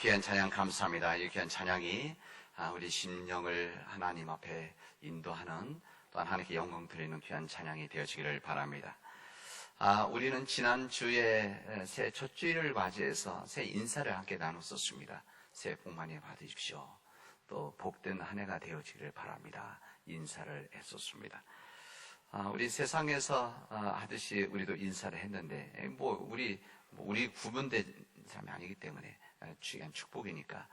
귀한 찬양 감사합니다. 이 귀한 찬양이 우리 심령을 하나님 앞에 인도하는, 또한 하나님께 영광 드리는 귀한 찬양이 되어지기를 바랍니다. 우리는 지난주에 새해 첫 주일을 맞이해서 새해 인사를 함께 나눴었습니다. 새해 복 많이 받으십시오. 또 복된 한 해가 되어지기를 바랍니다. 인사를 했었습니다. 우리 세상에서 하듯이 우리도 인사를 했는데, 우리 구분된 사람이 아니기 때문에 귀한 축복이니까.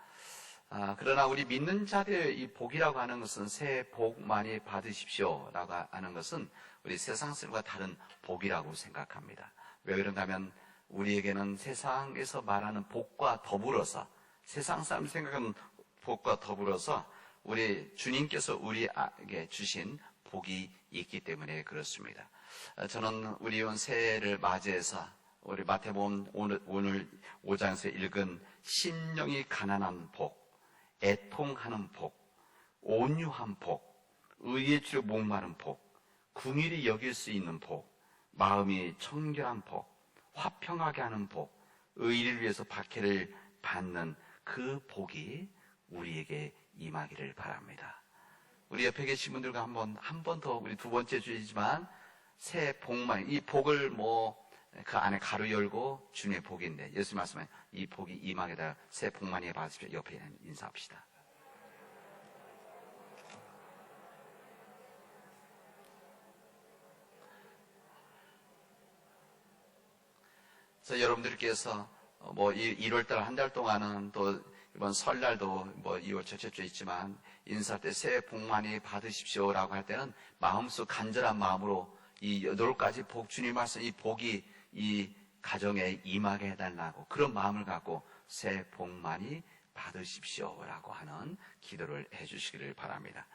그러나 우리 믿는 자들의 이 복이라고 하는 것은, 새해 복 많이 받으십시오 라고 하는 것은 우리 세상 사람과 다른 복이라고 생각합니다. 왜 그런가 하면 우리에게는 세상에서 말하는 복과 더불어서, 세상 사람 생각하는 복과 더불어서 우리 주님께서 우리에게 주신 복이 있기 때문에 그렇습니다. 저는 우리 온 새해를 맞이해서 우리 마태복음 오늘 5장에서 읽은 심령이 가난한 복, 애통하는 복, 온유한 복, 의의 주로 목마른 복, 긍휼히 여길 수 있는 복, 마음이 청결한 복, 화평하게 하는 복, 의를 위해서 박해를 받는 그 복이 우리에게 임하기를 바랍니다. 우리 옆에 계신 분들과 한 번 더, 우리 두 번째 주이지만 새해 복만, 이 복을 그 안에 가로 열고 주님의 복인데, 예수 말씀에 이 복이 임하게 되어 새해 복 많이 받으십시오. 옆에 인사합시다. 그래서 여러분들께서 1월달 한 달 동안은, 또 이번 설날도 2월 첫째 주 있지만 인사 때 새해 복 많이 받으십시오라고 할 때는 마음속 간절한 마음으로 이 8가지 복, 주님 말씀 이 복이 이 가정에 임하게 해달라고, 그런 마음을 갖고 새해 복 많이 받으십시오라고 하는 기도를 해주시기를 바랍니다.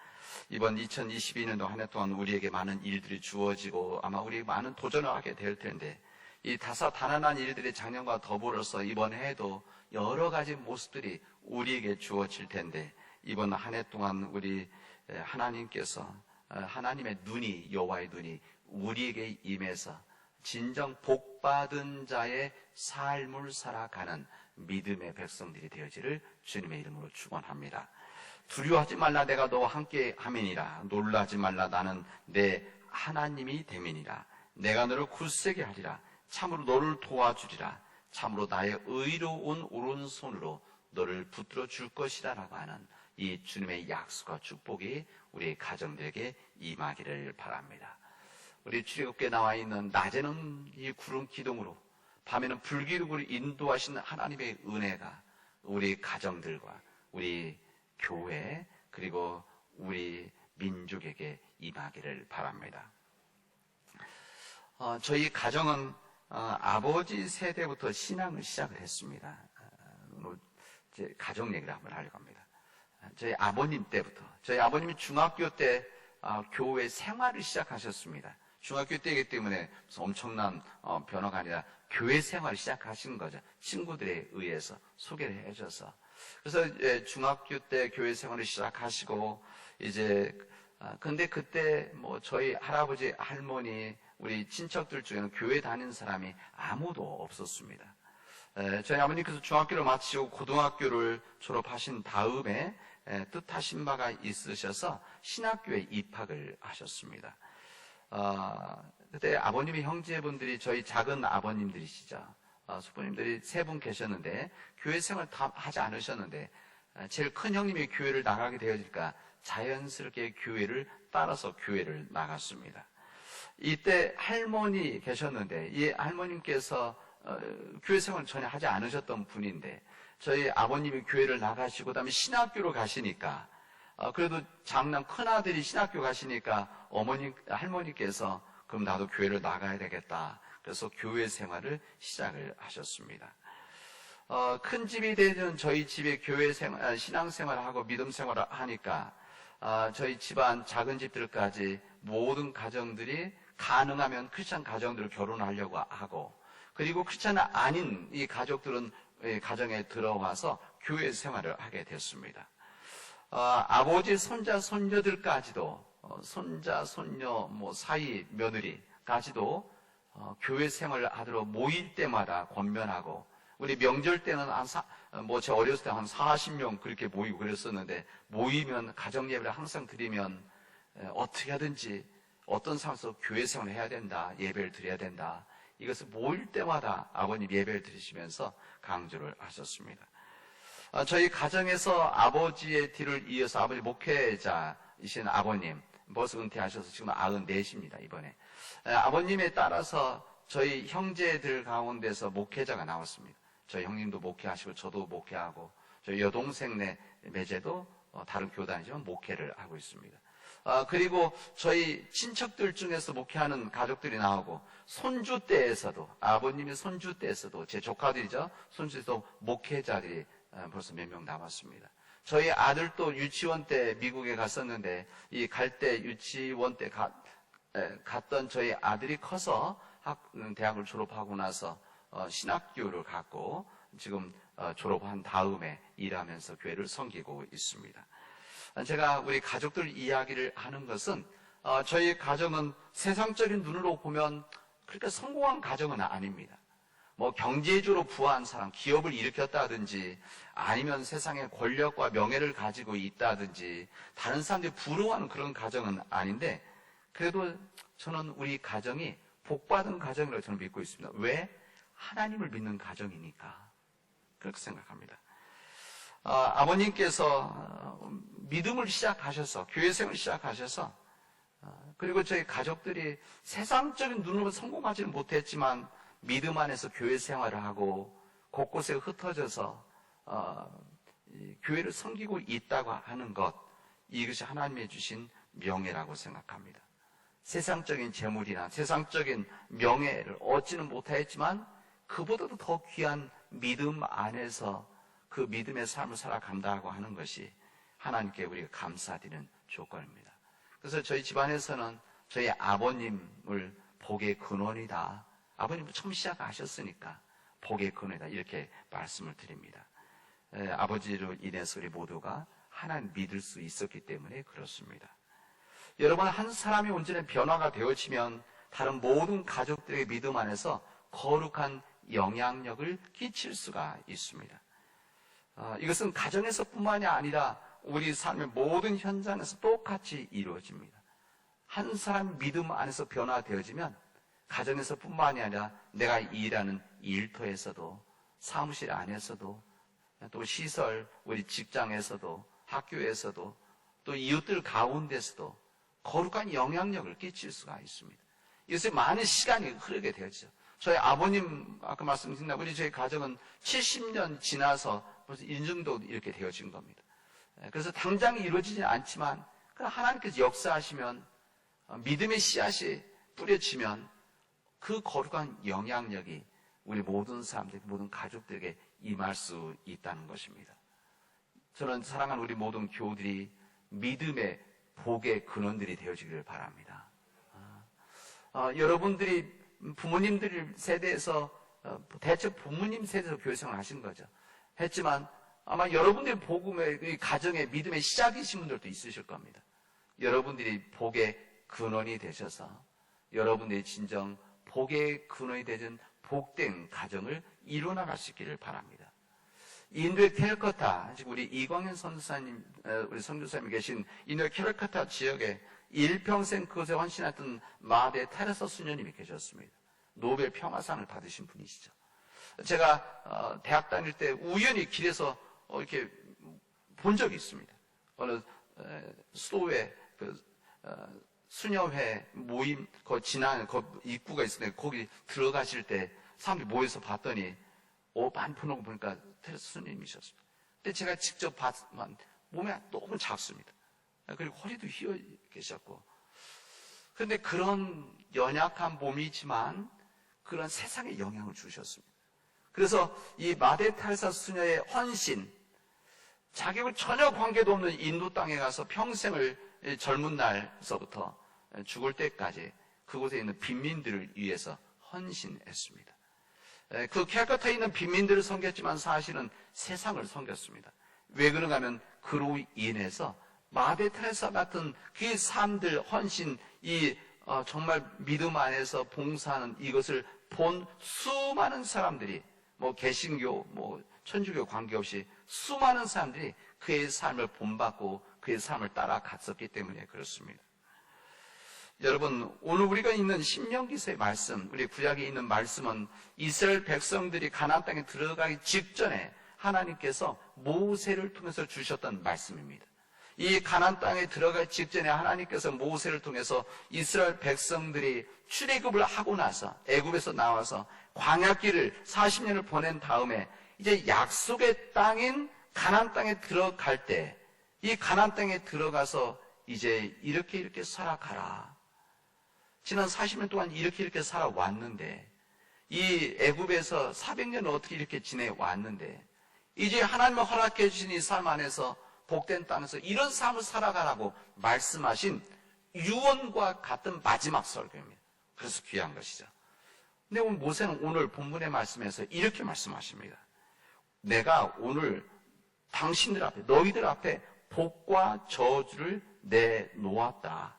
이번 2022년도 한 해 동안 우리에게 많은 일들이 주어지고 아마 우리 많은 도전을 하게 될 텐데, 이 다사다난한 일들이 작년과 더불어서 이번 해에도 여러 가지 모습들이 우리에게 주어질 텐데, 이번 한 해 동안 우리 하나님께서, 하나님의 눈이, 여호와의 눈이 우리에게 임해서 진정 복받은 자의 삶을 살아가는 믿음의 백성들이 되어지를 주님의 이름으로 축원합니다. 두려워하지 말라, 내가 너와 함께 함이니라. 놀라지 말라, 나는 내 하나님이 됨이니라. 내가 너를 굳세게 하리라. 참으로 너를 도와주리라. 참으로 나의 의로운 오른손으로 너를 붙들어 줄 것이라 라고 하는 이 주님의 약속과 축복이 우리 가정들에게 임하기를 바랍니다. 우리 출애굽기에 나와 있는 낮에는 이 구름 기둥으로, 밤에는 불기둥으로 인도하시는 하나님의 은혜가 우리 가정들과 우리 교회, 그리고 우리 민족에게 임하기를 바랍니다. 저희 가정은 아버지 세대부터 신앙을 시작을 했습니다. 제 가족 얘기를 한번 하려고 합니다. 저희 아버님 때부터, 저희 아버님이 중학교 때 교회 생활을 시작하셨습니다. 중학교 때이기 때문에 엄청난 변화가 아니라 교회 생활을 시작하신 거죠. 친구들에 의해서 소개를 해줘서. 그래서 중학교 때 교회 생활을 시작하시고, 근데 그때 저희 할아버지, 할머니, 우리 친척들 중에는 교회 다니는 사람이 아무도 없었습니다. 저희 아버님께서 중학교를 마치고 고등학교를 졸업하신 다음에 뜻하신 바가 있으셔서 신학교에 입학을 하셨습니다. 그때 아버님의 형제분들이 저희 작은 아버님들이시죠. 숙부님들이 3분 계셨는데 교회 생활 다 하지 않으셨는데, 제일 큰 형님이 교회를 나가게 되어지니까 자연스럽게 교회를 따라서 교회를 나갔습니다. 이때 할머니 계셨는데, 이 할머님께서 교회 생활을 전혀 하지 않으셨던 분인데, 저희 아버님이 교회를 나가시고 그다음에 신학교로 가시니까, 그래도 장남 큰아들이 신학교 가시니까 할머니께서 그럼 나도 교회를 나가야 되겠다. 그래서 교회 생활을 시작을 하셨습니다. 큰 집이 되는 저희 집에 교회 생활, 신앙 생활을 하고 믿음 생활을 하니까, 저희 집안 작은 집들까지 모든 가정들이 가능하면 크리스찬 가정들을 결혼하려고 하고, 그리고 크리스찬 아닌 이 가족들은 가정에 들어와서 교회 생활을 하게 됐습니다. 아버지 손자 손녀들까지도, 손자 손녀 사이 며느리까지도 교회 생활을 하도록 모일 때마다 권면하고, 우리 명절 때는 제 어렸을 때 한 40명 그렇게 모이고 그랬었는데, 모이면 가정 예배를 항상 드리면 어떻게 하든지 어떤 상황에서 교회 생활을 해야 된다, 예배를 드려야 된다. 이것을 모일 때마다 아버님 예배를 드리시면서 강조를 하셨습니다. 저희 가정에서 아버지의 뒤를 이어서 아버지 목회자이신 아버님, 벌써 은퇴하셔서 지금 94입니다, 이번에. 아버님에 따라서 저희 형제들 가운데서 목회자가 나왔습니다. 저희 형님도 목회하시고 저도 목회하고 저희 여동생네 매제도 다른 교단이지만 목회를 하고 있습니다. 그리고 저희 친척들 중에서 목회하는 가족들이 나오고, 손주 때에서도, 아버님의 손주 때에서도, 제 조카들이죠, 손주에서도 목회자들이 벌써 몇 명 남았습니다. 저희 아들도 유치원 때 미국에 갔었는데, 이 갈 때 유치원 때 갔던 저희 아들이 커서 대학을 졸업하고 나서 신학교를 갔고, 지금 졸업한 다음에 일하면서 교회를 섬기고 있습니다. 제가 우리 가족들 이야기를 하는 것은, 저희 가정은 세상적인 눈으로 보면 그렇게 성공한 가정은 아닙니다. 경제적으로 부한 사람, 기업을 일으켰다든지, 아니면 세상에 권력과 명예를 가지고 있다든지, 다른 사람들이 부러워하는 그런 가정은 아닌데, 그래도 저는 우리 가정이 복받은 가정이라고 저는 믿고 있습니다. 왜? 하나님을 믿는 가정이니까. 그렇게 생각합니다. 아버님께서 믿음을 시작하셔서, 교회생을 시작하셔서, 그리고 저희 가족들이 세상적인 눈으로 성공하지는 못했지만 믿음 안에서 교회 생활을 하고 곳곳에 흩어져서 교회를 섬기고 있다고 하는 것, 이것이 하나님이 주신 명예라고 생각합니다. 세상적인 재물이나 세상적인 명예를 얻지는 못하였지만 그보다도 더 귀한 믿음 안에서 그 믿음의 삶을 살아간다고 하는 것이 하나님께 우리가 감사드리는 조건입니다. 그래서 저희 집안에서는 저희 아버님을 복의 근원이다, 아버님도 처음 시작하셨으니까 복의 근원이다, 이렇게 말씀을 드립니다. 아버지로 인해서 우리 모두가 하나님 믿을 수 있었기 때문에 그렇습니다. 여러분, 한 사람이 온전히 변화가 되어지면 다른 모든 가족들의 믿음 안에서 거룩한 영향력을 끼칠 수가 있습니다. 이것은 가정에서뿐만이 아니라 우리 삶의 모든 현장에서 똑같이 이루어집니다. 한 사람 믿음 안에서 변화되어지면 가정에서뿐만이 아니라 내가 일하는 일터에서도, 사무실 안에서도, 또 시설, 우리 직장에서도, 학교에서도, 또 이웃들 가운데서도 거룩한 영향력을 끼칠 수가 있습니다. 이것에 많은 시간이 흐르게 되었죠. 저희 아버님, 아까 말씀드린 우리 저희 가정은 70년 지나서 벌써 인증도 이렇게 되어진 겁니다. 그래서 당장 이루어지지 않지만 하나님께서 역사하시면, 믿음의 씨앗이 뿌려지면 그 거룩한 영향력이 우리 모든 사람들, 모든 가족들에게 임할 수 있다는 것입니다. 저는 사랑하는 우리 모든 교우들이 믿음의 복의 근원들이 되어지기를 바랍니다. 여러분들이 부모님들 세대에서, 대체 부모님 세대에서 교회생활을 하신 거죠. 했지만 아마 여러분들의 복음의, 가정의 믿음의 시작이신 분들도 있으실 겁니다. 여러분들이 복의 근원이 되셔서 여러분들이 진정 복의 근원이 되는 복된 가정을 이루어나갈 수 있기를 바랍니다. 인도의 캘커타, 지금 우리 이광현 선교사님, 우리 선교사님이 계신 인도의 캘커타 지역에 일평생 그것에 헌신했던 마대 테레사 수녀님이 계셨습니다. 노벨 평화상을 받으신 분이시죠. 제가 대학 다닐 때 우연히 길에서 이렇게 본 적이 있습니다. 어느 수도회 수녀회 모임 지난 입구가 있었는데 거기 들어가실 때 사람들이 모여서 봤더니 많이 보는 거 보니까 테레사 수녀님이셨습니다. 근데 제가 직접 봤지만 몸이 너무 작습니다. 그리고 허리도 휘어 계셨고, 그런데 그런 연약한 몸이지만 그런 세상에 영향을 주셨습니다. 그래서 이 마대 테레사 수녀의 헌신, 자격을 전혀 관계도 없는 인도 땅에 가서 평생을 젊은 날서부터 죽을 때까지 그곳에 있는 빈민들을 위해서 헌신했습니다. 그 캘커타에 있는 빈민들을 섬겼지만 사실은 세상을 섬겼습니다. 왜 그런가 하면 그로 인해서 마대 테레사 같은 그 삶들 헌신, 정말 믿음 안에서 봉사하는 이것을 본 수많은 사람들이 뭐 개신교, 뭐 천주교 관계없이 수많은 사람들이 그의 삶을 본받고 그의 삶을 따라갔었기 때문에 그렇습니다. 여러분, 오늘 우리가 있는 신명기서의 말씀, 우리 구약에 있는 말씀은 이스라엘 백성들이 가나안 땅에 들어가기 직전에 하나님께서 모세를 통해서 주셨던 말씀입니다. 이 가나안 땅에 들어가기 직전에 하나님께서 모세를 통해서 이스라엘 백성들이 출애굽을 하고 나서 애굽에서 나와서 광야길을 40년을 보낸 다음에 이제 약속의 땅인 가나안 땅에 들어갈 때 이 가나안 땅에 들어가서 이제 이렇게 살아가라. 지난 40년 동안 이렇게 살아왔는데 이 애굽에서 400년을 어떻게 이렇게 지내왔는데 이제 하나님이 허락해 주신 이 삶 안에서 복된 땅에서 이런 삶을 살아가라고 말씀하신 유언과 같은 마지막 설교입니다. 그래서 귀한 것이죠. 근데 오늘 모세는 오늘 본문의 말씀에서 이렇게 말씀하십니다. 내가 오늘 당신들 앞에, 너희들 앞에 복과 저주를 내놓았다.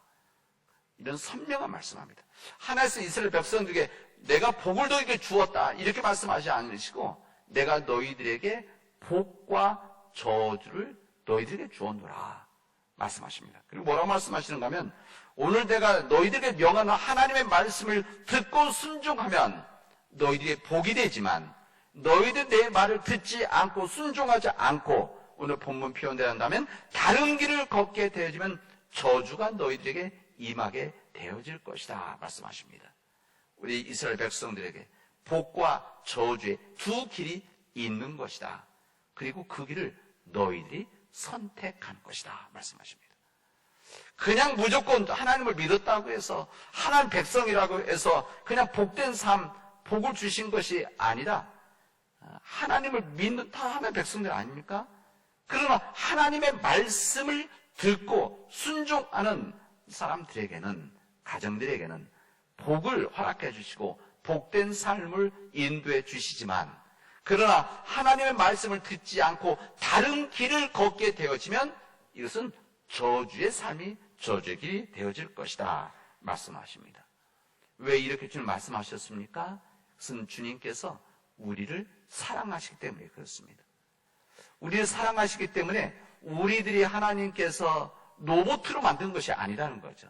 이런 선명한 말씀합니다. 하나님께서 이스라엘 백성들에게 내가 복을 너희에게 주었다. 이렇게 말씀하지 않으시고 내가 너희들에게 복과 저주를 너희들에게 주었노라 말씀하십니다. 그리고 뭐라고 말씀하시는가 하면 오늘 내가 너희들에게 명하는 하나님의 말씀을 듣고 순종하면 너희들에게 복이 되지만 너희들 내 말을 듣지 않고 순종하지 않고 오늘 본문 표현대로 한다면 다른 길을 걷게 되어지면 저주가 너희들에게 임하게 되어질 것이다 말씀하십니다. 우리 이스라엘 백성들에게 복과 저주의 두 길이 있는 것이다. 그리고 그 길을 너희들이 선택한 것이다 말씀하십니다. 그냥 무조건 하나님을 믿었다고 해서 하나님 백성이라고 해서 그냥 복된 삶, 복을 주신 것이 아니라 하나님을 믿는 다 하나님의 백성들 아닙니까? 그러나 하나님의 말씀을 듣고 순종하는 사람들에게는, 가정들에게는 복을 허락해 주시고 복된 삶을 인도해 주시지만 그러나 하나님의 말씀을 듣지 않고 다른 길을 걷게 되어지면 이것은 저주의 삶이 저주의 길이 되어질 것이다 말씀하십니다. 왜 이렇게 주님 말씀하셨습니까? 그것은 주님께서 우리를 사랑하시기 때문에 그렇습니다. 우리를 사랑하시기 때문에 우리들이 하나님께서 로봇으로 만든 것이 아니라는 거죠.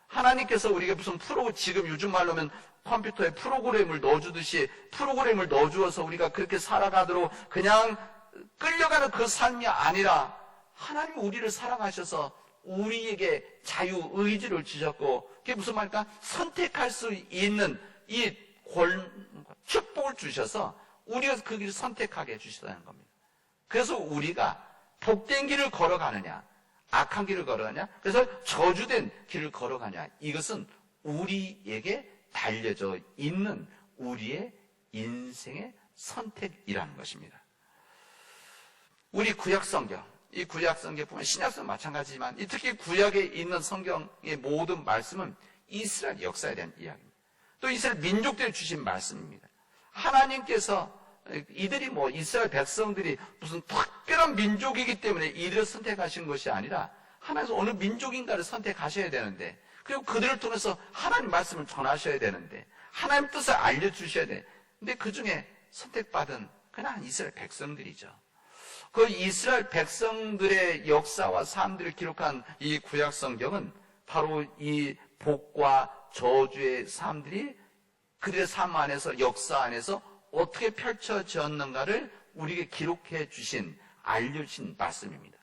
하나님께서 우리가 무슨 지금 요즘 말로 하면 컴퓨터에 프로그램을 넣어주듯이 프로그램을 넣어주어서 우리가 그렇게 살아가도록 그냥 끌려가는 그 삶이 아니라 하나님이 우리를 사랑하셔서 우리에게 자유의지를 주셨고 그게 무슨 말일까? 선택할 수 있는 이 축복을 주셔서 우리가 그 길을 선택하게 해주시다는 겁니다. 그래서 우리가 복된 길을 걸어가느냐 악한 길을 걸어가냐 그래서 저주된 길을 걸어가냐 이것은 우리에게 달려져 있는 우리의 인생의 선택이라는 것입니다. 우리 구약성경, 이 구약성경 보면 신약성경 마찬가지지만 특히 구약에 있는 성경의 모든 말씀은 이스라엘 역사에 대한 이야기입니다. 또 이스라엘 민족들이 주신 말씀입니다. 하나님께서 이들이 이스라엘 백성들이 무슨 특별한 민족이기 때문에 이들을 선택하신 것이 아니라 하나님께서 어느 민족인가를 선택하셔야 되는데 그리고 그들을 통해서 하나님 말씀을 전하셔야 되는데 하나님 뜻을 알려주셔야 돼. 근데 그 중에 선택받은 그냥 이스라엘 백성들이죠. 그 이스라엘 백성들의 역사와 삶들을 기록한 이 구약 성경은 바로 이 복과 저주의 삶들이 그들의 삶 안에서 역사 안에서 어떻게 펼쳐졌는가를 우리에게 기록해 주신 알려주신 말씀입니다.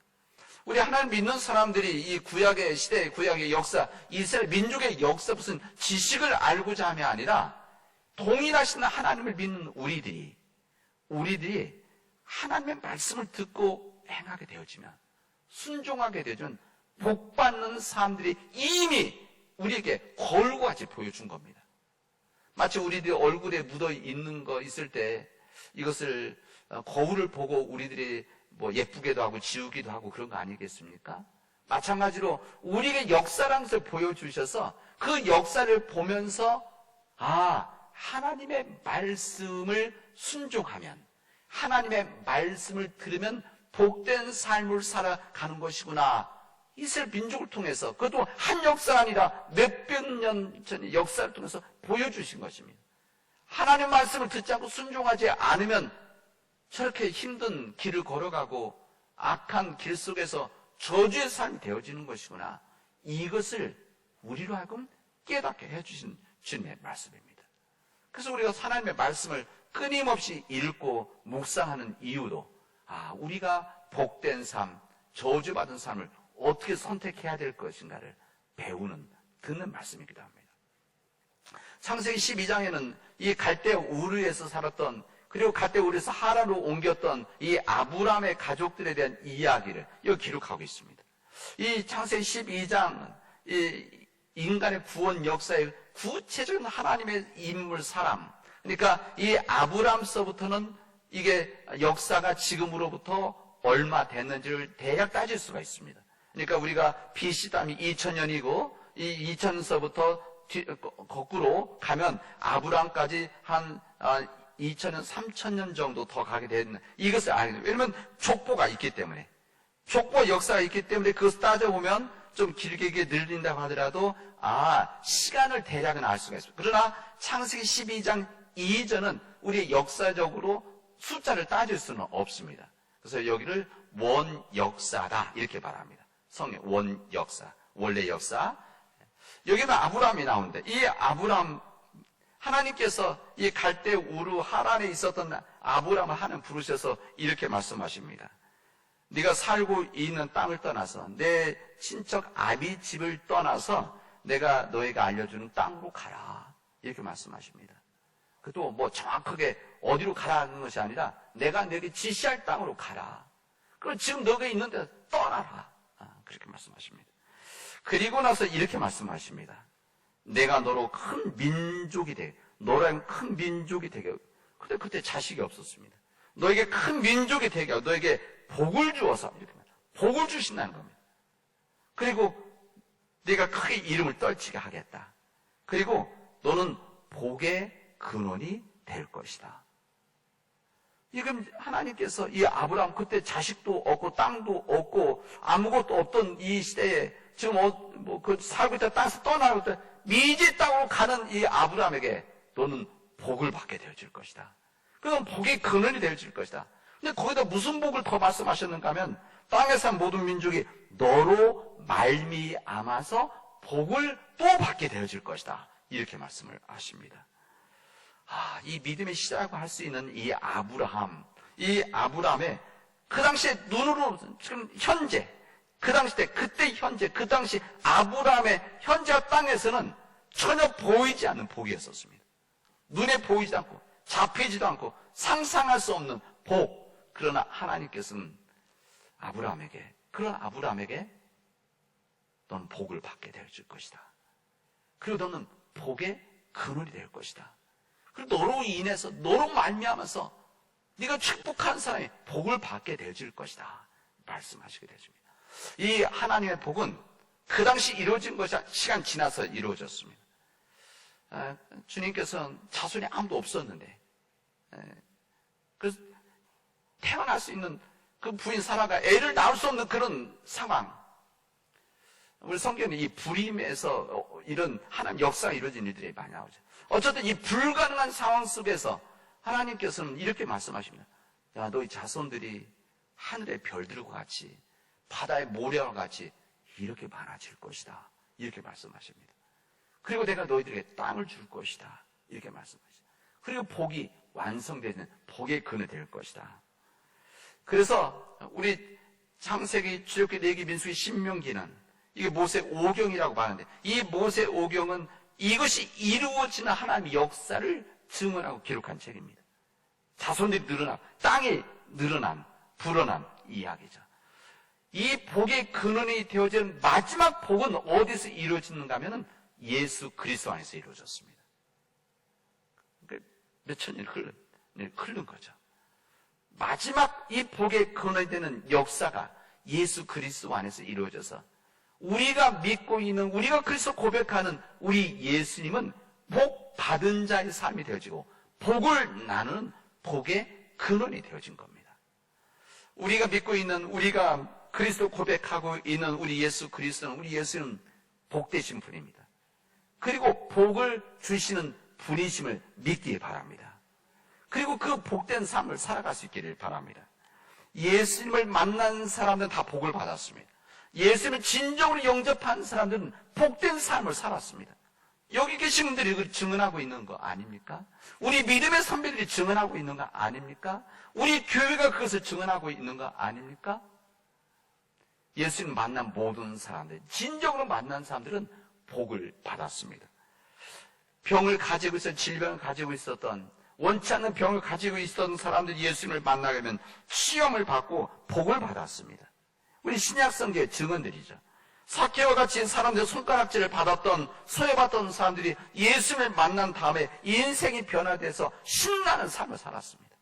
우리 하나님 믿는 사람들이 이 구약의 시대, 구약의 역사, 이스라엘 민족의 역사 무슨 지식을 알고자 함이 아니라 동일하신 하나님을 믿는 우리들이 하나님의 말씀을 듣고 행하게 되어지면 순종하게 되어지면 복받는 사람들이 이미 우리에게 거울같이 보여준 겁니다. 마치 우리들이 얼굴에 묻어 있는 거 있을 때 이것을 거울을 보고 우리들이 예쁘게도 하고 지우기도 하고 그런 거 아니겠습니까? 마찬가지로 우리에게 역사라는 것을 보여주셔서 그 역사를 보면서 하나님의 말씀을 순종하면 하나님의 말씀을 들으면 복된 삶을 살아가는 것이구나. 이스라엘 민족을 통해서 그것도 한 역사가 아니라 몇백 년 전의 역사를 통해서 보여주신 것입니다. 하나님 말씀을 듣지 않고 순종하지 않으면 저렇게 힘든 길을 걸어가고 악한 길 속에서 저주의 삶이 되어지는 것이구나. 이것을 우리로 하여금 깨닫게 해주신 주님의 말씀입니다. 그래서 우리가 하나님의 말씀을 끊임없이 읽고 묵상하는 이유도 우리가 복된 삶, 저주받은 삶을 어떻게 선택해야 될 것인가를 배우는, 듣는 말씀이기도 합니다. 창세기 12장에는 이 갈대 우르에서 살았던, 그리고 갈대 우르에서 하란으로 옮겼던 이 아브라함의 가족들에 대한 이야기를 여기 기록하고 있습니다. 이 창세기 12장은 이 인간의 구원 역사의 구체적인 하나님의 인물, 사람, 그러니까 이 아브라함서부터는 이게 역사가 지금으로부터 얼마 됐는지를 대략 따질 수가 있습니다. 그러니까 우리가 BC 다음이 2000년이고 이 2000년서부터 거꾸로 가면 아브라함까지 한 2000년, 3000년 정도 더 가게 되는, 이것을 알게 됩니다. 왜냐하면 족보가 있기 때문에, 족보 역사가 있기 때문에 그것을 따져보면 좀 길게 늘린다고 하더라도 시간을 대략은 알 수가 있습니다. 그러나 창세기 12장 이전은 우리 역사적으로 숫자를 따질 수는 없습니다. 그래서 여기를 원역사다 이렇게 말합니다. 성경 원역사, 원래 역사. 여기는 아브라함이 나오는데, 이 아브라함, 하나님께서 이 갈대 우르 하란에 있었던 아브라함을 하나님 부르셔서 이렇게 말씀하십니다. 네가 살고 있는 땅을 떠나서 내 친척 아비 집을 떠나서 내가 너희가 알려주는 땅으로 가라, 이렇게 말씀하십니다. 그것도 뭐 정확하게 어디로 가라는 것이 아니라 내가 너에게 지시할 땅으로 가라. 그럼 지금 너가 있는 데 떠나라, 그렇게 말씀하십니다. 그리고 나서 이렇게 말씀하십니다. 내가 너로 큰 민족이 되게, 너라면 큰 민족이 되게. 근데 그때 자식이 없었습니다. 너에게 큰 민족이 되게 하고 너에게 복을 주어서, 이렇게 복을 주신다는 겁니다. 그리고 네가 크게 이름을 떨치게 하겠다. 그리고 너는 복의 근원이 될 것이다. 이건 하나님께서 이 아브라함, 그때 자식도 없고 땅도 없고 아무것도 없던 이 시대에 지금 살고 있던 땅에서 떠나고 있던 미지 땅으로 가는 이 아브라함에게 너는 복을 받게 되어질 것이다. 그건 복의 근원이 되어질 것이다. 근데 거기다 무슨 복을 더 말씀하셨는가 하면 땅에 산 모든 민족이 너로 말미암아서 복을 또 받게 되어질 것이다, 이렇게 말씀을 하십니다. 이 믿음의 시작을 할 수 있는 이 아브라함의 그 당시에 눈으로 지금 현재, 그 당시 때, 그때 현재, 그 당시 아브라함의 현재와 땅에서는 전혀 보이지 않는 복이었었습니다. 눈에 보이지 않고 잡히지도 않고 상상할 수 없는 복. 그러나 하나님께서는 그런 아브라함에게 너는 복을 받게 될 것이다. 그리고 너는 복의 근원이 될 것이다. 그리고 너로 인해서, 너로 말미암아서 네가 축복한 사람이 복을 받게 될 것이다, 말씀하시게 되십니다. 이 하나님의 복은 그 당시 이루어진 것이 시간 지나서 이루어졌습니다. 주님께서는 자손이 아무도 없었는데, 그래서 태어날 수 있는 그 부인 사라가 애를 낳을 수 없는 그런 상황. 우리 성경에 이 불임에서 이런 하나님 역사가 이루어진 일들이 많이 나오죠. 어쨌든 이 불가능한 상황 속에서 하나님께서는 이렇게 말씀하십니다. 야, 너희 자손들이 하늘의 별들과 같이 바다의 모래와 같이 이렇게 많아질 것이다, 이렇게 말씀하십니다. 그리고 내가 너희들에게 땅을 줄 것이다, 이렇게 말씀하십니다. 그리고 복이 완성되는 복의 근원이 될 것이다. 그래서 우리 창세기, 출애굽기, 레위기, 민수기, 신명기는 이게 모세 오경이라고 말하는데, 이 모세 오경은 이것이 이루어지는 하나님의 역사를 증언하고 기록한 책입니다. 자손들이 늘어나고 땅이 늘어난, 불어난 이야기죠. 이 복의 근원이 되어진 마지막 복은 어디서 이루어지는가 하면 예수 그리스도 안에서 이루어졌습니다. 몇천 년 흐른 거죠. 마지막 이 복의 근원이 되는 역사가 예수 그리스도 안에서 이루어져서 우리가 믿고 있는, 우리가 그리스도 고백하는 우리 예수님은 복 받은 자의 삶이 되어지고 복을 나누는 복의 근원이 되어진 겁니다. 우리가 믿고 있는, 우리가 그리스도 고백하고 있는 우리 예수 그리스도는, 우리 예수는 복되신 분입니다. 그리고 복을 주시는 분이심을 믿기 바랍니다. 그리고 그 복된 삶을 살아갈 수 있기를 바랍니다. 예수님을 만난 사람들은 다 복을 받았습니다. 예수님을 진정으로 영접한 사람들은 복된 삶을 살았습니다. 여기 계신 분들이 그걸 증언하고 있는 거 아닙니까? 우리 믿음의 선배들이 증언하고 있는 거 아닙니까? 우리 교회가 그것을 증언하고 있는 거 아닙니까? 예수님 만난 모든 사람들, 진정으로 만난 사람들은 복을 받았습니다. 병을 가지고 있었던, 질병을 가지고 있었던, 원치 않는 병을 가지고 있었던 사람들이 예수님을 만나게 되면 시험을 받고 복을 받았습니다. 우리 신약성경의 증언들이죠. 삭개와 같이 사람들 손가락질을 받았던, 소외받던 사람들이 예수님을 만난 다음에 인생이 변화돼서 신나는 삶을 살았습니다.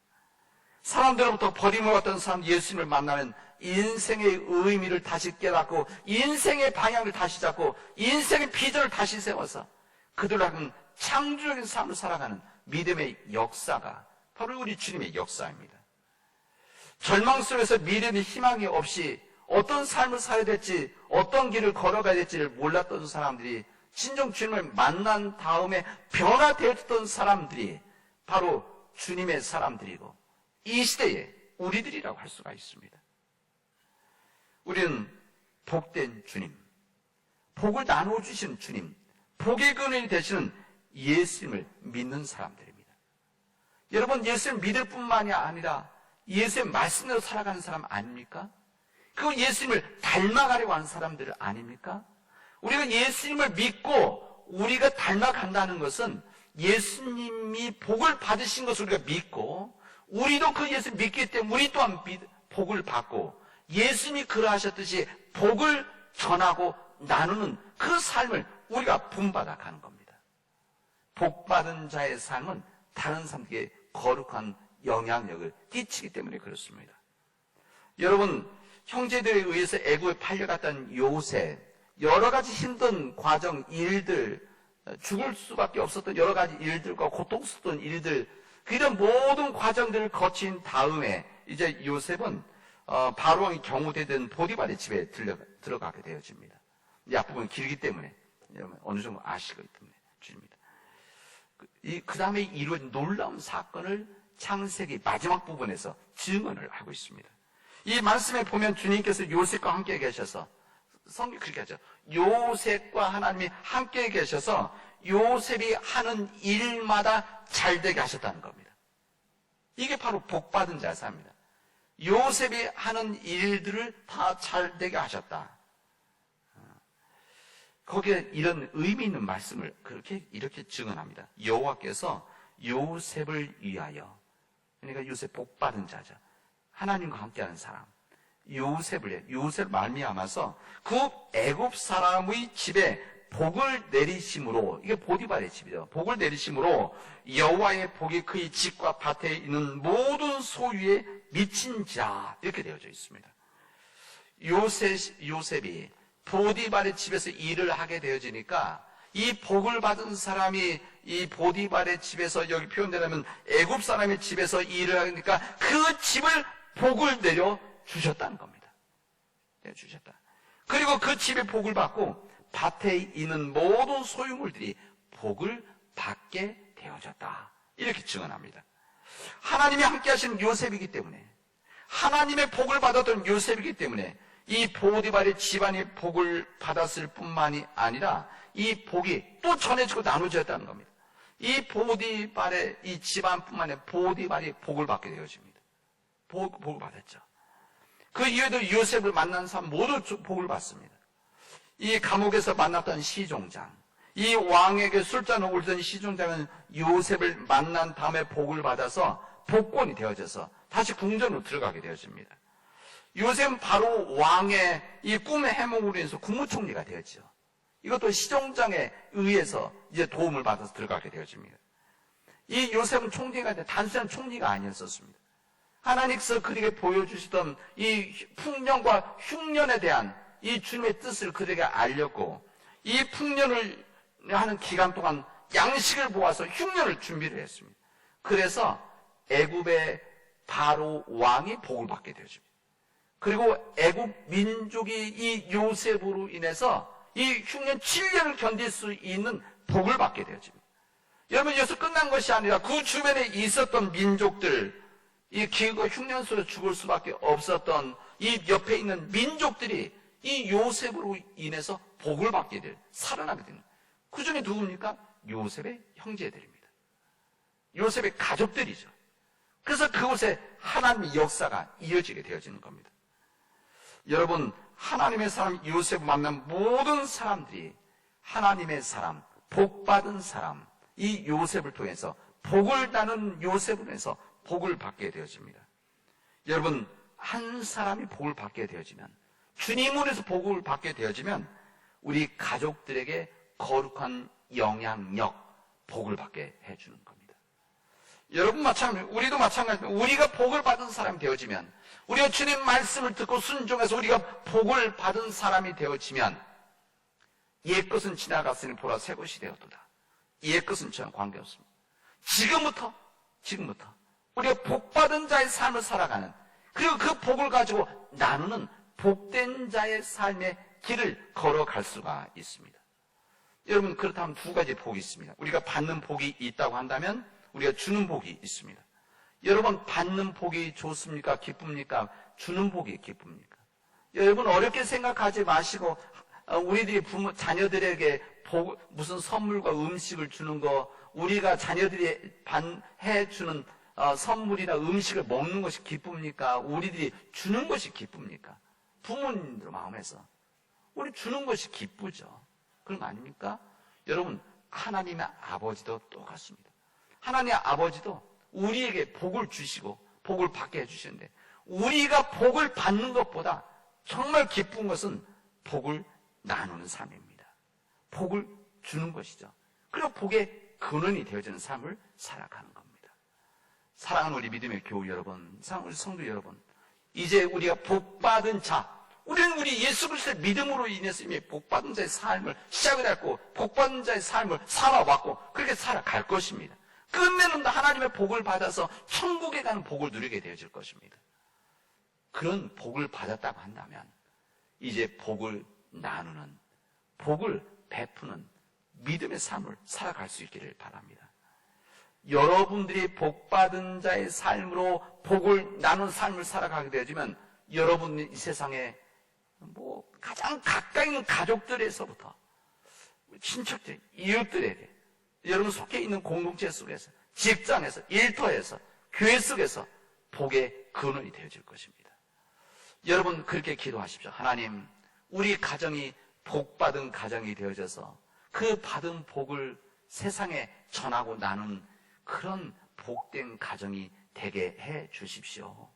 사람들로부터 버림을 받던 사람 예수님을 만나면 인생의 의미를 다시 깨닫고 인생의 방향을 다시 잡고 인생의 비전을 다시 세워서 그들로 하여금 창조적인 삶을 살아가는 믿음의 역사가 바로 우리 주님의 역사입니다. 절망 속에서 미래의 희망이 없이 어떤 삶을 살아야 될지, 어떤 길을 걸어가야 될지를 몰랐던 사람들이 진정 주님을 만난 다음에 변화되었던 사람들이 바로 주님의 사람들이고 이 시대의 우리들이라고 할 수가 있습니다. 우리는 복된 주님, 복을 나눠주시는 주님, 복의 근원이 되시는 예수님을 믿는 사람들입니다. 여러분, 예수님을 믿을 뿐만이 아니라 예수의 말씀대로 살아가는 사람 아닙니까? 그 예수님을 닮아가려고 하는 사람들 아닙니까? 우리가 예수님을 믿고 우리가 닮아간다는 것은 예수님이 복을 받으신 것을 우리가 믿고 우리도 그 예수를 믿기 때문에 우리 또한 복을 받고 예수님이 그러하셨듯이 복을 전하고 나누는 그 삶을 우리가 본받아 가는 겁니다. 복받은 자의 삶은 다른 사람에게 거룩한 영향력을 끼치기 때문에 그렇습니다. 여러분, 형제들에 의해서 애굽에 팔려갔던 요셉, 여러 가지 힘든 과정, 일들, 죽을 수밖에 없었던 여러 가지 일들과 고통스러운 일들, 이런 모든 과정들을 거친 다음에 이제 요셉은 바로왕이 경호되던 보디발의 집에 들어가게 되어집니다. 이 앞부분 길기 때문에 여러분 어느 정도 아시기 때문에 주입니다. 그 다음에 이루어진 놀라운 사건을 창세기 마지막 부분에서 증언을 하고 있습니다. 이 말씀에 보면 주님께서 요셉과 함께 계셔서 성경 그렇게 하죠. 요셉과 하나님이 함께 계셔서 요셉이 하는 일마다 잘되게 하셨다는 겁니다. 이게 바로 복받은 자의 삶입니다. 요셉이 하는 일들을 다 잘되게 하셨다. 거기에 이런 의미 있는 말씀을 이렇게 증언합니다. 여호와께서 요셉을 위하여, 그러니까 요셉 복받은 자죠. 하나님과 함께하는 사람, 요셉을 말미암아서 그 애굽 사람의 집에 복을 내리심으로, 이게 보디발의 집이죠. 복을 내리심으로 여호와의 복이 그의 집과 밭에 있는 모든 소유에 미친지라, 이렇게 되어져 있습니다. 요셉이 보디발의 집에서 일을 하게 되어지니까 이 복을 받은 사람이 이 보디발의 집에서, 여기 표현되려면 애굽 사람의 집에서 일을 하니까 그 집을 복을 내려 주셨다는 겁니다. 내주셨다. 그리고 그 집에 복을 받고 밭에 있는 모든 소유물들이 복을 받게 되어졌다. 이렇게 증언합니다. 하나님이 함께 하시는 요셉이기 때문에, 하나님의 복을 받았던 요셉이기 때문에 이 보디발의 집안이 복을 받았을 뿐만이 아니라 이 복이 또 전해지고 나눠졌다는 겁니다. 이 보디발의 이 집안뿐만 아니라 보디발이 복을 받게 되어집니다. 복을 받았죠. 그 이후에도 요셉을 만난 사람 모두 복을 받습니다. 이 감옥에서 만났던 시종장, 이 왕에게 술잔을 올던 시종장은 요셉을 만난 다음에 복을 받아서 복권이 되어져서 다시 궁전으로 들어가게 되어집니다. 요셉은 바로 왕의 이 꿈의 해몽으로 인해서 국무총리가 되었죠. 이것도 시종장에 의해서 이제 도움을 받아서 들어가게 되어집니다. 이 요셉은 총리가 아니라 단순한 총리가 아니었었습니다. 하나님께서 그에게 보여주시던 이 풍년과 흉년에 대한 이 주님의 뜻을 그에게 알렸고, 이 풍년을 하는 기간 동안 양식을 모아서 흉년을 준비를 했습니다. 그래서 애굽의 바로 왕이 복을 받게 되어집니다. 그리고 애굽 민족이 이 요셉으로 인해서 이 흉년 7년을 견딜 수 있는 복을 받게 되어집니다. 여러분, 여기서 끝난 것이 아니라 그 주변에 있었던 민족들, 이 기근과 흉년 속에 죽을 수밖에 없었던 이 옆에 있는 민족들이 이 요셉으로 인해서 복을 받게 될, 살아나게 되는, 그 중에 누굽니까? 요셉의 형제들입니다. 요셉의 가족들이죠. 그래서 그곳에 하나님의 역사가 이어지게 되어지는 겁니다. 여러분, 하나님의 사람 요셉을 만난 모든 사람들이 하나님의 사람, 복받은 사람, 이 요셉을 통해서 복을 나눈 요셉을 통해서 복을 받게 되어집니다. 여러분, 한 사람이 복을 받게 되어지면, 주님으로 해서 복을 받게 되어지면 우리 가족들에게 거룩한 영향력, 복을 받게 해주는 겁니다. 여러분 마찬가지, 우리도 마찬가지입니다. 우리가 복을 받은 사람이 되어지면, 우리가 주님 말씀을 듣고 순종해서 우리가 복을 받은 사람이 되어지면, 옛것은 지나갔으니 보라 새 것이 되었도다. 옛것은 저랑 관계없습니다. 지금부터 우리가 복받은 자의 삶을 살아가는, 그리고 그 복을 가지고 나누는 복된 자의 삶의 길을 걸어갈 수가 있습니다. 여러분, 그렇다면 두 가지 복이 있습니다. 우리가 받는 복이 있다고 한다면 우리가 주는 복이 있습니다. 여러분, 받는 복이 좋습니까? 기쁩니까? 주는 복이 기쁩니까? 여러분, 어렵게 생각하지 마시고 우리들이 자녀들에게 무슨 선물과 음식을 주는 거, 우리가 자녀들이 해주는 선물이나 음식을 먹는 것이 기쁩니까? 우리들이 주는 것이 기쁩니까? 부모님들 마음에서 우리 주는 것이 기쁘죠. 그런 거 아닙니까? 여러분, 하나님의 아버지도 똑같습니다. 하나님의 아버지도 우리에게 복을 주시고 복을 받게 해주시는데, 우리가 복을 받는 것보다 정말 기쁜 것은 복을 나누는 삶입니다. 복을 주는 것이죠. 그리고 복의 근원이 되어지는 삶을 살아가는 겁니다. 사랑하는 우리 믿음의 교우 여러분, 사랑하는 우리 성도 여러분, 이제 우리가 복받은 자, 우리는 우리 예수 그리스도의 믿음으로 인해서 이미 복받은 자의 삶을 시작을 했고, 복받은 자의 삶을 살아왔고, 그렇게 살아갈 것입니다. 끝내는 하나님의 복을 받아서 천국에 가는 복을 누리게 되어질 것입니다. 그런 복을 받았다고 한다면 이제 복을 나누는, 복을 베푸는 믿음의 삶을 살아갈 수 있기를 바랍니다. 여러분들이 복받은 자의 삶으로 복을 나누는 삶을 살아가게 되어지면 여러분이 이 세상에 가장 가까이 있는 가족들에서부터 친척들, 이웃들에게, 여러분 속해 있는 공동체 속에서, 직장에서, 일터에서, 교회 속에서 복의 근원이 되어질 것입니다. 여러분 그렇게 기도하십시오. 하나님, 우리 가정이 복받은 가정이 되어져서 그 받은 복을 세상에 전하고 나눈 그런 복된 가정이 되게 해 주십시오.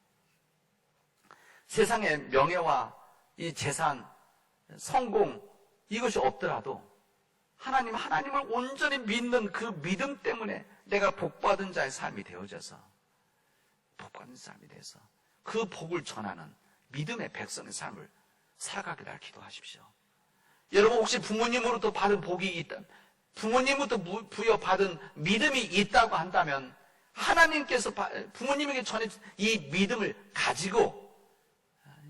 세상에 명예와 이 재산, 성공, 이것이 없더라도 하나님을 온전히 믿는 그 믿음 때문에 내가 복받은 자의 삶이 되어져서, 복받은 삶이 돼서 그 복을 전하는 믿음의 백성의 삶을 살아가게 날 기도하십시오. 여러분 혹시 부모님으로부터 받은 복이 있다, 부모님으로부터 부여받은 믿음이 있다고 한다면 하나님께서 부모님에게 전해준 이 믿음을 가지고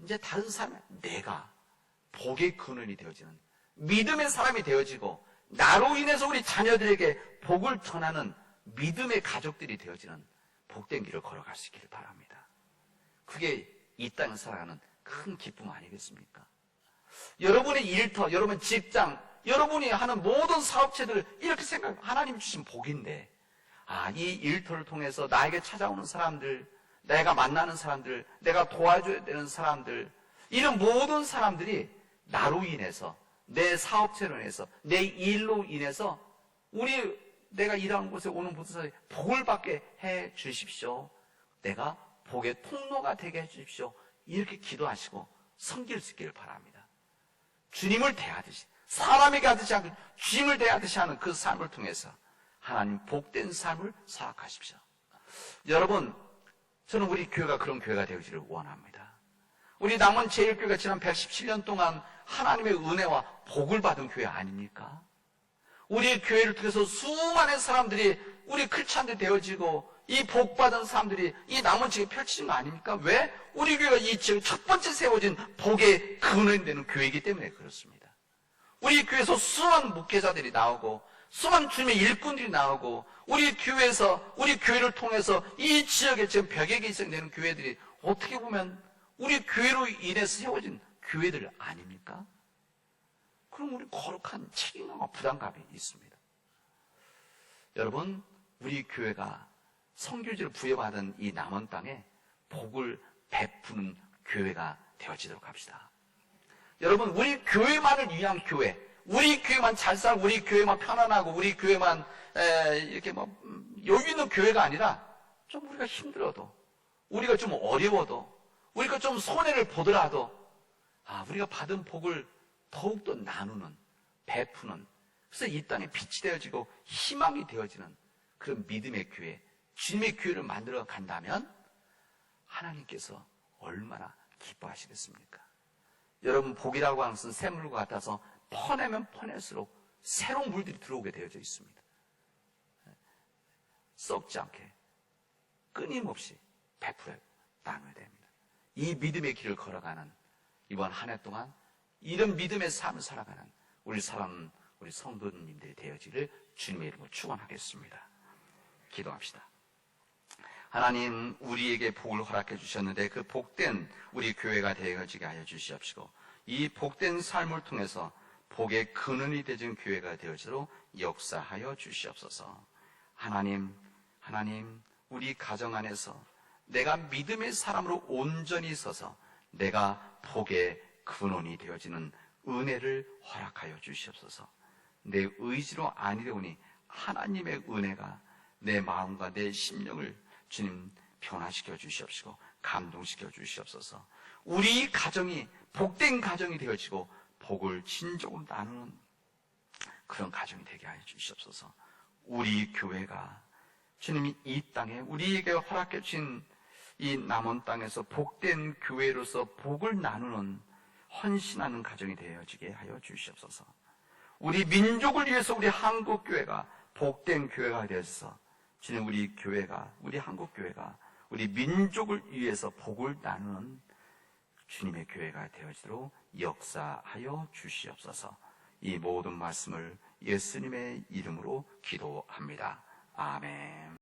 이제 다른 사람, 내가 복의 근원이 되어지는 믿음의 사람이 되어지고, 나로 인해서 우리 자녀들에게 복을 전하는 믿음의 가족들이 되어지는 복된 길을 걸어갈 수 있기를 바랍니다. 그게 이 땅을 살아가는 큰 기쁨 아니겠습니까? 여러분의 일터, 여러분 직장, 여러분이 하는 모든 사업체들을 이렇게 생각하면 하나님 주신 복인데, 이 일터를 통해서 나에게 찾아오는 사람들, 내가 만나는 사람들, 내가 도와줘야 되는 사람들, 이런 모든 사람들이 나로 인해서, 내 사업체로 인해서, 내 일로 인해서 내가 일하는 곳에 오는 모든 사람이 복을 받게 해 주십시오. 내가 복의 통로가 되게 해 주십시오. 이렇게 기도하시고 섬길 수 있기를 바랍니다. 주님을 대하듯이, 사람에게 하듯이 하고 주님을 대하듯이 하는 그 삶을 통해서 하나님 복된 삶을 살아가십시오. 여러분, 저는 우리 교회가 그런 교회가 되기를 원합니다. 우리 남원 제일교회가 지난 117년 동안 하나님의 은혜와 복을 받은 교회 아닙니까? 우리의 교회를 통해서 수많은 사람들이 우리 크리스찬들이 되어지고, 이 복받은 사람들이 이 남원 지역에 펼치는 거 아닙니까? 왜? 우리 교회가 이 지역 첫 번째 세워진 복의 근원이 되는 교회이기 때문에 그렇습니다. 우리 교회에서 수많은 목회자들이 나오고, 수많은 주님의 일꾼들이 나오고 우리 교회에서, 우리 교회를 통해서 이 지역에 지금 벽에 기생되는 교회들이 어떻게 보면 우리 교회로 인해서 세워진 교회들 아닙니까? 그럼 우리 거룩한 책임과 부담감이 있습니다. 여러분, 우리 교회가 선교지를 부여받은 이 남은 땅에 복을 베푸는 교회가 되어지도록 합시다. 여러분, 우리 교회만을 위한 교회, 우리 교회만 잘 살고 우리 교회만 편안하고 우리 교회만 이렇게 여유 있는 교회가 아니라 좀 우리가 힘들어도, 우리가 좀 어려워도, 우리가 좀 손해를 보더라도 우리가 받은 복을 더욱더 나누는, 베푸는, 그래서 이 땅에 빛이 되어지고 희망이 되어지는 그런 믿음의 교회, 주님의 교회를 만들어 간다면 하나님께서 얼마나 기뻐하시겠습니까? 여러분, 복이라고 하는 것은 샘물과 같아서 퍼내면 퍼낼수록 새로운 물들이 들어오게 되어져 있습니다. 썩지 않게 끊임없이 베풀어 나눠야 됩니다. 이 믿음의 길을 걸어가는 이번 한 해 동안 이런 믿음의 삶을 살아가는 우리 성도님들이 되어지기를 주님의 이름으로 축원하겠습니다. 기도합시다. 하나님, 우리에게 복을 허락해 주셨는데 그 복된 우리 교회가 되어지게 하여 주시옵시고, 이 복된 삶을 통해서 복의 근원이 되는 교회가 되어지도록 역사하여 주시옵소서. 하나님, 우리 가정 안에서 내가 믿음의 사람으로 온전히 서서 내가 복의 근원이 되어지는 은혜를 허락하여 주시옵소서. 내 의지로 아니려오니 하나님의 은혜가 내 마음과 내 심령을 주님 변화시켜 주시옵시고 감동시켜 주시옵소서. 우리 가정이 복된 가정이 되어지고 복을 진정으로 나누는 그런 가정이 되게 하여 주시옵소서. 우리 교회가 주님이 이 땅에 우리에게 허락해 주신 이 남은 땅에서 복된 교회로서 복을 나누는 헌신하는 가정이 되어지게 하여 주시옵소서. 우리 민족을 위해서 우리 한국교회가 복된 교회가 되어서 주님, 우리 교회가, 우리 한국교회가 우리 민족을 위해서 복을 나누는 주님의 교회가 되어지도록 역사하여 주시옵소서. 이 모든 말씀을 예수님의 이름으로 기도합니다. 아멘.